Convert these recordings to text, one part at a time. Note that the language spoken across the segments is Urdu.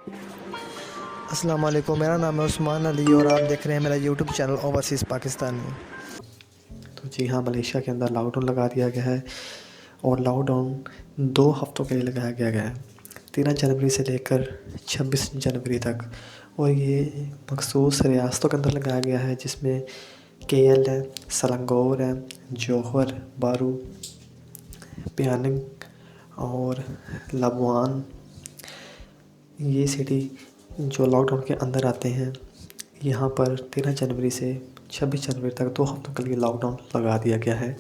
السلام علیکم، میرا نام ہے عثمان علی اور آپ دیکھ رہے ہیں میرا یوٹیوب چینل اوورسیز پاکستانی۔ تو جی ہاں، ملیشیا کے اندر لاک ڈاؤن لگا دیا گیا ہے اور لاک ڈاؤن 2 ہفتوں کے لیے لگایا گیا ہے، 13 جنوری سے لے کر 26 جنوری تک۔ اور یہ مخصوص ریاستوں کے اندر لگایا گیا ہے جس میں KL ہے، سلنگور ہے، جوہر بارو، پیاننگ اور لبوان۔ یہ سٹی جو لاک ڈاؤن کے اندر آتے ہیں، یہاں پر 13 جنوری سے 26 جنوری تک 2 ہفتوں کے لیے لاک ڈاؤن لگا دیا گیا ہے۔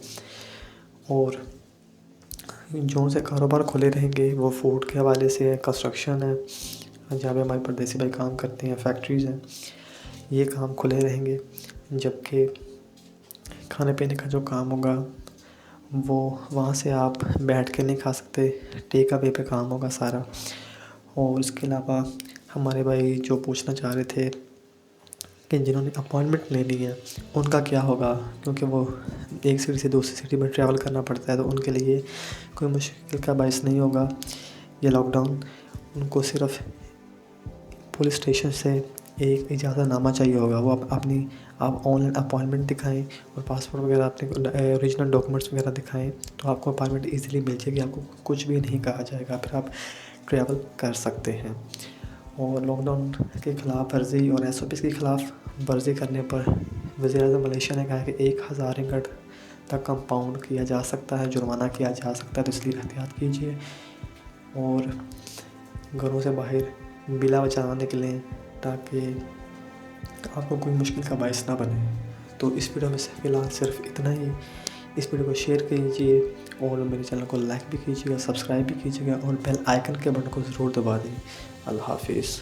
اور جو سے کاروبار کھلے رہیں گے وہ فوڈ کے حوالے سے ہے، کنسٹرکشن ہے، جہاں پہ ہمارے پردیسی بھائی کام کرتے ہیں، فیکٹریز ہیں، یہ کام کھلے رہیں گے۔ جبکہ کھانے پینے کا جو کام ہوگا وہ وہاں سے آپ بیٹھ کے نہیں کھا سکتے، ٹیک اوے پہ کام ہوگا سارا۔ اور اس کے علاوہ ہمارے بھائی جو پوچھنا چاہ رہے تھے کہ جنہوں نے اپوائنٹمنٹ لینی ہے ان کا کیا ہوگا، کیونکہ وہ ایک سٹی سے دوسری سٹی میں ٹریول کرنا پڑتا ہے، تو ان کے لیے کوئی مشکل کا باعث نہیں ہوگا یہ لاک ڈاؤن۔ ان کو صرف پولیس اسٹیشن سے ایک اجازت نامہ چاہیے ہوگا، وہ آپ آن لائن اپوائنٹمنٹ دکھائیں اور پاسپورٹ وغیرہ اپنے اوریجنل ڈاکومنٹس وغیرہ دکھائیں تو آپ کو اپوائنٹمنٹ ایزیلی مل جائے گی، آپ کو کچھ بھی نہیں کہا جائے گا، پھر آپ ٹریول کر سکتے ہیں۔ اور لاک ڈاؤن کے خلاف ورزی اور SOPs کی خلاف ورزی کرنے پر وزیر اعظم ملیشیا نے کہا ہے کہ 1000 رنگٹ تک کمپاؤنڈ کیا جا سکتا ہے، جرمانہ کیا جا سکتا ہے، تو اس لیے احتیاط کیجیے اور گھروں سے باہر بلا وجہ نہ نکلیں تاکہ آپ کو کوئی مشکل کا باعث نہ بنے۔ تو اس ویڈیو میں سے فی الحال صرف اتنا ہی۔ اس ویڈیو کو شیئر کیجیے اور میرے چینل کو لائک بھی کیجیے گا، سبسکرائب بھی کیجیے گا اور بیل آئیکن کے بٹن کو ضرور دبا دیں۔ اللہ حافظ۔